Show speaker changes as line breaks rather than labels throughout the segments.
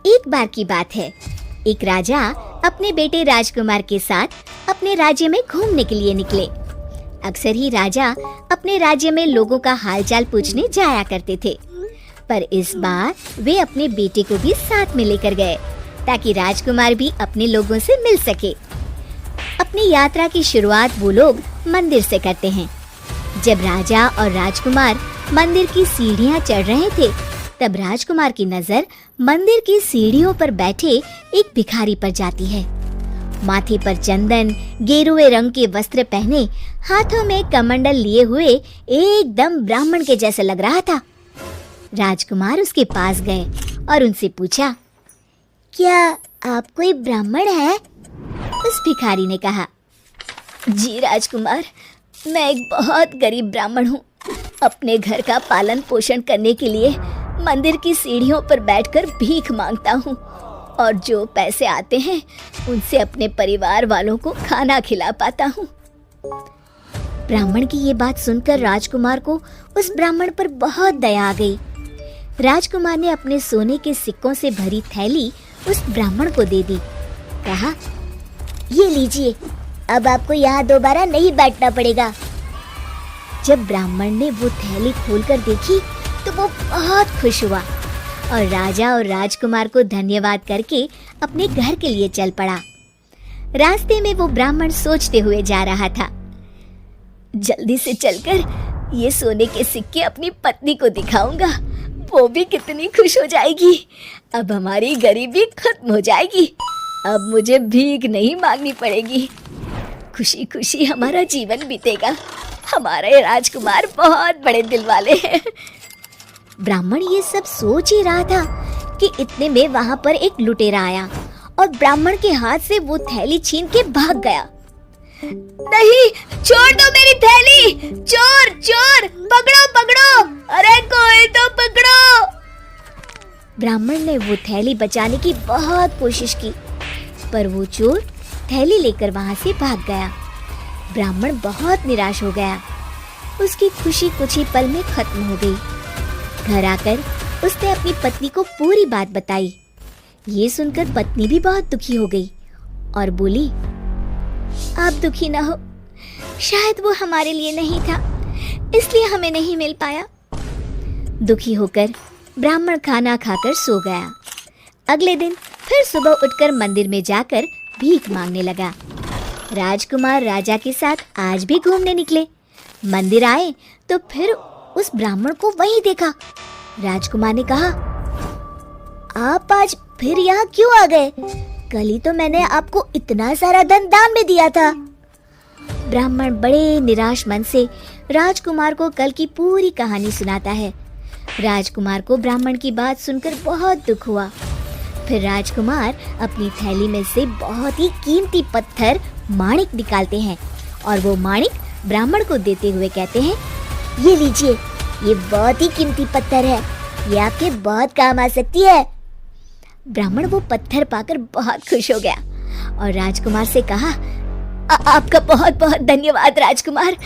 एक बार की बात है, एक राजा अपने बेटे राजकुमार के साथ अपने राज्य में घूमने के लिए निकले। अक्सर ही राजा अपने राज्य में लोगों का हालचाल पूछने जाया करते थे, पर इस बार वे अपने बेटे को भी साथ में लेकर गए ताकि राजकुमार भी अपने लोगों से मिल सके। अपनी यात्रा की शुरुआत वो लोग मंदिर से करते हैं। जब राजा और राजकुमार मंदिर की सीढ़ियां चढ़ रहे थे, तब राजकुमार की नजर मंदिर की सीढ़ियों पर बैठे एक भिखारी पर जाती है। माथे पर चंदन, गेरुए रंग के वस्त्र पहने, हाथों में कमंडल लिए हुए एकदम ब्राह्मण के जैसा लग रहा था। राजकुमार उसके पास गए और उनसे पूछा, क्या आप कोई ब्राह्मण है? उस भिखारी ने कहा, जी राजकुमार, मैं एक बहुत गरीब ब्राह्मण हूँ। अपने घर का पालन पोषण करने के लिए मंदिर की सीढ़ियों पर बैठकर भीख मांगता हूँ और जो पैसे आते हैं उनसे अपने परिवार वालों को खाना खिला पाता हूँ। ब्राह्मण की ये बात सुनकर राजकुमार को उस ब्राह्मण पर बहुत दया आ गई। राजकुमार ने अपने सोने के सिक्कों से भरी थैली उस ब्राह्मण को दे दी। कहा, ये लीजिए, अब आपको यहाँ दोबारा नहीं बैठना पड़ेगा। जब ब्राह्मण ने वो थैली खोलकर देखी तो वो बहुत खुश हुआ और राजा और राजकुमार को धन्यवाद करके अपने घर के लिए चल पड़ा। रास्ते में वो ब्राह्मण सोचते हुए जा रहा था, जल्दी से चलकर ये सोने के सिक्के अपनी पत्नी को दिखाऊंगा, वो भी कितनी खुश हो जाएगी। अब हमारी गरीबी खत्म हो जाएगी, अब मुझे भीख नहीं मांगनी पड़ेगी, खुशी खुशी हमारा जीवन बीतेगा। हमारे राजकुमार बहुत बड़े दिल वाले हैं। ब्राह्मण ये सब सोच ही रहा था कि इतने में वहां पर एक लुटेरा आया और ब्राह्मण के हाथ से वो थैली छीन के भाग गया। नहीं, छोड़ दो मेरी थैली, चोर चोर, पकड़ो पकड़ो, अरे कोई तो पकड़ो। ब्राह्मण ने वो थैली बचाने की बहुत कोशिश की, पर वो चोर थैली लेकर वहां से भाग गया। ब्राह्मण बहुत निराश हो गया। उसकी खुशी कुछ ही पल में खत्म हो गई। घर आकर उसने अपनी पत्नी को पूरी बात बताई। ये सुनकर पत्नी भी बहुत दुखी हो गई और बोली, आप दुखी ना हो, शायद वो हमारे लिए नहीं था, इसलिए हमें नहीं मिल पाया। दुखी होकर ब्राह्मण खाना खाकर सो गया। अगले दिन फिर सुबह उठकर मंदिर में जाकर भीख मांगने लगा। राजकुमार राजा के साथ आज भी घूमने निकले। मंदिर आए तो फिर उस ब्राह्मण को वहीं देखा। राजकुमार ने कहा, आप आज फिर यहाँ क्यों आ गए? कल ही तो मैंने आपको इतना सारा धन दान में दिया था। ब्राह्मण बड़े निराश मन से राजकुमार को कल की पूरी कहानी सुनाता है। राजकुमार को ब्राह्मण की बात सुनकर बहुत दुख हुआ। फिर राजकुमार अपनी थैली में से बहुत ही कीमती पत्थर माणिक निकालते हैं और वो माणिक ब्राह्मण को देते हुए कहते हैं, ये लीजिए, ये बहुत ही कीमती पत्थर है, ये आपके बहुत काम आ सकती है। ब्राह्मण वो पत्थर पाकर बहुत खुश हो गया और राजकुमार से कहा, आपका बहुत बहुत धन्यवाद राजकुमार,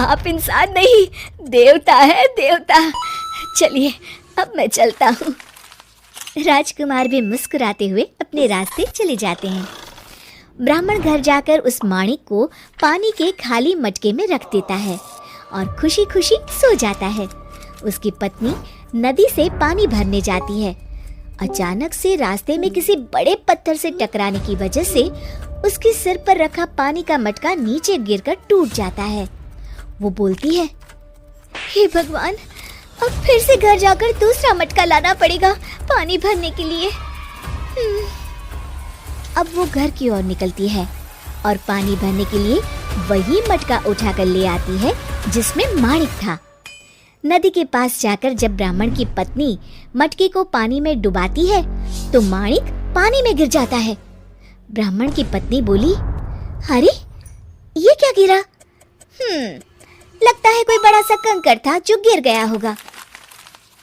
आप इंसान नहीं, देवता है, देवता। चलिए अब मैं चलता हूँ। राजकुमार भी मुस्कुराते हुए अपने रास्ते चले जाते हैं। ब्राह्मण घर जाकर उस माणिक को पानी के खाली मटके में रख देता है और खुशी खुशी सो जाता है। उसकी पत्नी नदी से पानी भरने जाती है। अचानक से रास्ते में किसी बड़े पत्थर से टकराने की वजह से उसके सिर पर रखा पानी का मटका नीचे गिरकर टूट जाता है। वो बोलती है, हे भगवान, अब फिर से घर जाकर दूसरा मटका लाना पड़ेगा पानी भरने के लिए। अब वो घर की ओर निकलती है और पानी भरने के लिए वही मटका उठाकर ले आती है जिसमें माणिक था। नदी के पास जाकर जब ब्राह्मण की पत्नी मटके को पानी में डुबाती है तो माणिक पानी में गिर जाता है। ब्राह्मण की पत्नी बोली, अरे ये क्या गिरा? लगता है कोई बड़ा सा कंकड़ था जो गिर गया होगा।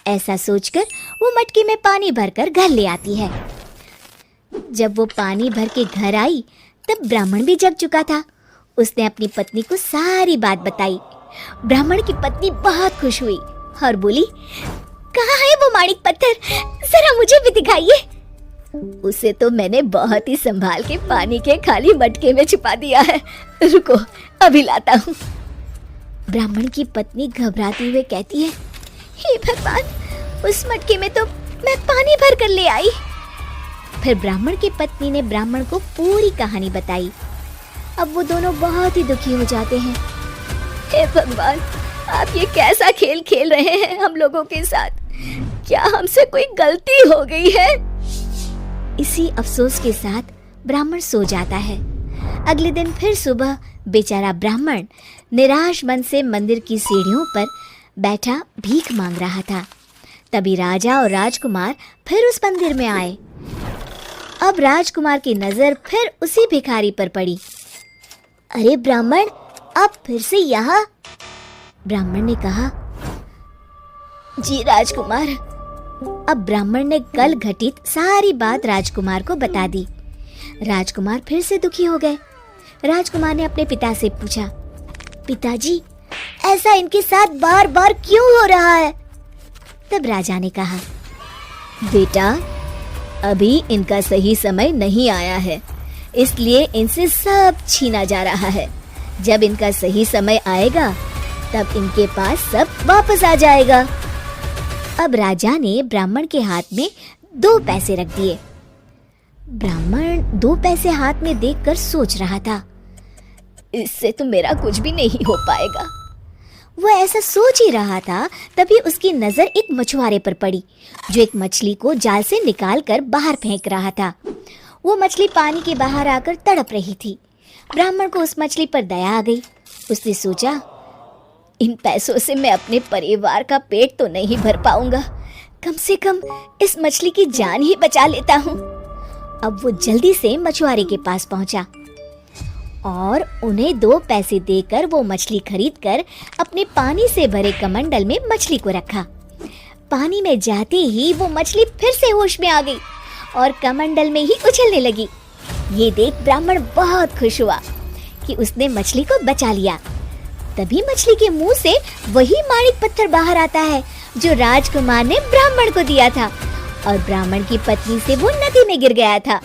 ऐसा सोचकर वो मटके में पानी भरकर घर ले आती है। जब वो पानी भर के घर आई तब ब्राह्मण भी जग चुका था। उसने अपनी पत्नी को सारी बात बताई। ब्राह्मण की पत्नी बहुत खुश हुई और बोली, कहाँ है वो माणिक पत्थर, जरा मुझे भी दिखाइए। उसे तो मैंने बहुत ही संभाल के पानी के खाली मटके में छुपा दिया है। रुको, अभी लाता हूँ। ब्राह्मण की पत्नी घबराते हुए कहती है, हे भगवान, उस मटके में तो मैं पानी भर कर ले आई। फिर ब्राह्मण की पत्नी ने ब्राह्मण को पूरी कहानी बताई। अब वो दोनों बहुत ही दुखी हो जाते हैं। हे भगवान, आप ये कैसा खेल खेल रहे हैं हम लोगों के साथ? क्या हमसे कोई गलती हो गई है? इसी अफसोस के साथ ब्राह्मण सो जाता है। अगले दिन फिर सुबह बेचारा ब्राह्मण निराश मन से मंदिर की सीढ़ियों पर बैठा भीख मांग रहा था। तभी राजा और राजकुमार फिर उस मंदिर में आए। अब राजकुमार की नजर फिर उसी भिखारी पर पड़ी। अरे ब्राह्मण, आप फिर से यहाँ? ब्राह्मण ने कहा, जी राजकुमार। अब ब्राह्मण ने कल घटित सारी बात राजकुमार को बता दी। राजकुमार फिर से दुखी हो गए। राजकुमार ने अपने पिता से पूछा, पिताजी, ऐसा इनके साथ बार बार क्यों हो रहा है? तब राजा ने कहा, बेटा, अभी इनका सही समय नहीं आया है, इसलिए इनसे सब छीना जा रहा है। जब इनका सही समय आएगा तब इनके पास सब वापस आ जाएगा। अब राजा ने ब्राह्मण के हाथ में 2 पैसे रख दिए। ब्राह्मण 2 पैसे हाथ में देखकर सोच रहा था, इससे तो मेरा कुछ भी नहीं हो पाएगा। वो ऐसा सोच ही रहा था, तभी उसकी नजर एक मछुआरे पर पड़ी, जो एक मछली को जाल से निकालकर बाहर फेंक रहा था। वो मछली पानी के बाहर आकर तड़प रही थी। ब्राह्मण को उस मछली पर दया आ गई। उसने सोचा, इन पैसों से मैं अपने परिवार का पेट तो नहीं भर पाऊंगा, कम से कम इस मछली की जान ही बचा लेता हूँ। अब वो जल्दी से मछुआरे के पास पहुंचा और उन्हें 2 पैसे देकर वो मछली खरीदकर अपने पानी से भरे कमंडल में मछली को रखा। पानी में जाते ही वो मछली फिर से होश में आ गई और कमंडल में ही उछलने लगी। ये देख ब्राह्मण बहुत खुश हुआ कि उसने मछली को बचा लिया। तभी मछली के मुंह से वही माणिक पत्थर बाहर आता है जो राजकुमार ने ब्राह्मण को दिया था, और ब्राह्मण की पत्नी से वो नदी में गिर गया था।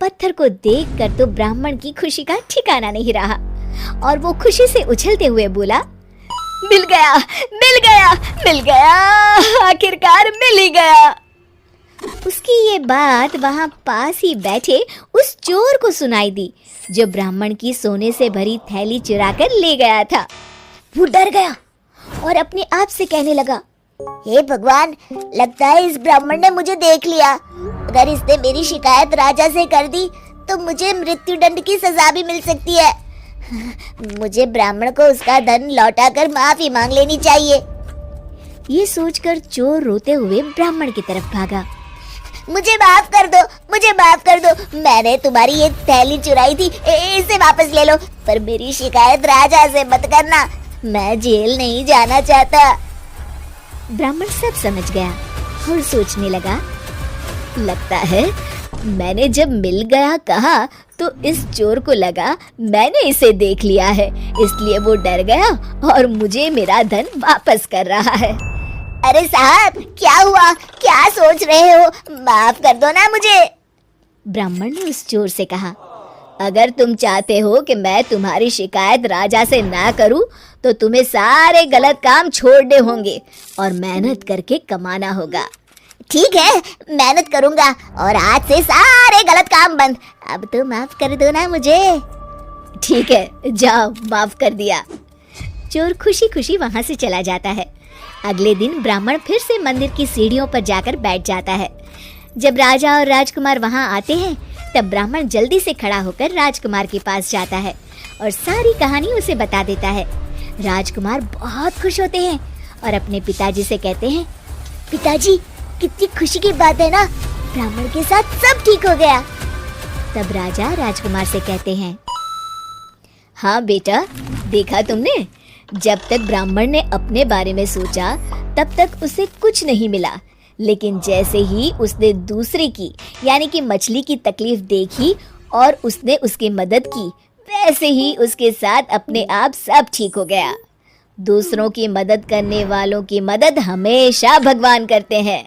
पत्थर को देखकर तो ब्राह्मण की खुशी का ठिकाना नहीं रहा और वो खुशी से उछलते हुए बोला, मिल गया, मिल गया, मिल गया, आखिरकार मिल ही गया। उसकी ये बात वहां पास ही बैठे उस चोर को सुनाई दी, जो ब्राह्मण की सोने से भरी थैली चुराकर ले गया था। वो डर गया और अपने आप से कहने लगा, हे भगवान, लगता है इस ब्राह्मण ने मुझे देख लिया। अगर इसने मेरी शिकायत राजा से कर दी तो मुझे मृत्युदंड की सजा भी मिल सकती है। मुझे ब्राह्मण को उसका धन लौटाकर माफी मांग लेनी चाहिए। ये सोचकर चोर रोते हुए ब्राह्मण की तरफ भागा। मुझे माफ कर दो, मुझे माफ कर दो, मैंने तुम्हारी ये थैली चुराई थी, इसे वापस ले लो, पर मेरी शिकायत राजा से मत करना, मैं जेल नहीं जाना चाहता। ब्राह्मण सब समझ गया और सोचने लगा, लगता है मैंने जब मिल गया कहा तो इस चोर को लगा मैंने इसे देख लिया है, इसलिए वो डर गया और मुझे मेरा धन वापस कर रहा है। अरे साहब, क्या हुआ? क्या सोच रहे हो? माफ कर दो ना मुझे। ब्राह्मण ने उस चोर से कहा, अगर तुम चाहते हो कि मैं तुम्हारी शिकायत राजा से ना करूं, तो तुम्हें सारे गलत काम छोड़ने होंगे और मेहनत करके कमाना होगा। ठीक है, मेहनत करूंगा और आज से सारे गलत काम बंद। अब तो माफ कर दो ना मुझे। ठीक है, जाओ, माफ कर दिया। चोर खुशी खुशी वहां से चला जाता है। अगले दिन ब्राह्मण फिर से मंदिर की सीढ़ियों पर जाकर बैठ जाता है। जब राजा और राजकुमार वहां आते हैं, तब ब्राह्मण जल्दी से खड़ा होकर राजकुमार के पास जाता है और सारी कहानी उसे बता देता है। राजकुमार बहुत खुश होते हैं और अपने पिताजी से कहते हैं, पिताजी, कितनी खुशी की बात है ना, ब्राह्मण के साथ सब ठीक हो गया। तब राजा राजकुमार से कहते हैं, हाँ बेटा, देखा तुमने, जब तक ब्राह्मण ने अपने बारे में सोचा तब तक उसे कुछ नहीं मिला, लेकिन जैसे ही उसने दूसरे की यानी कि मछली की तकलीफ देखी और उसने उसकी मदद की, वैसे ही उसके साथ अपने आप सब ठीक हो गया। दूसरों की मदद करने वालों की मदद हमेशा भगवान करते हैं।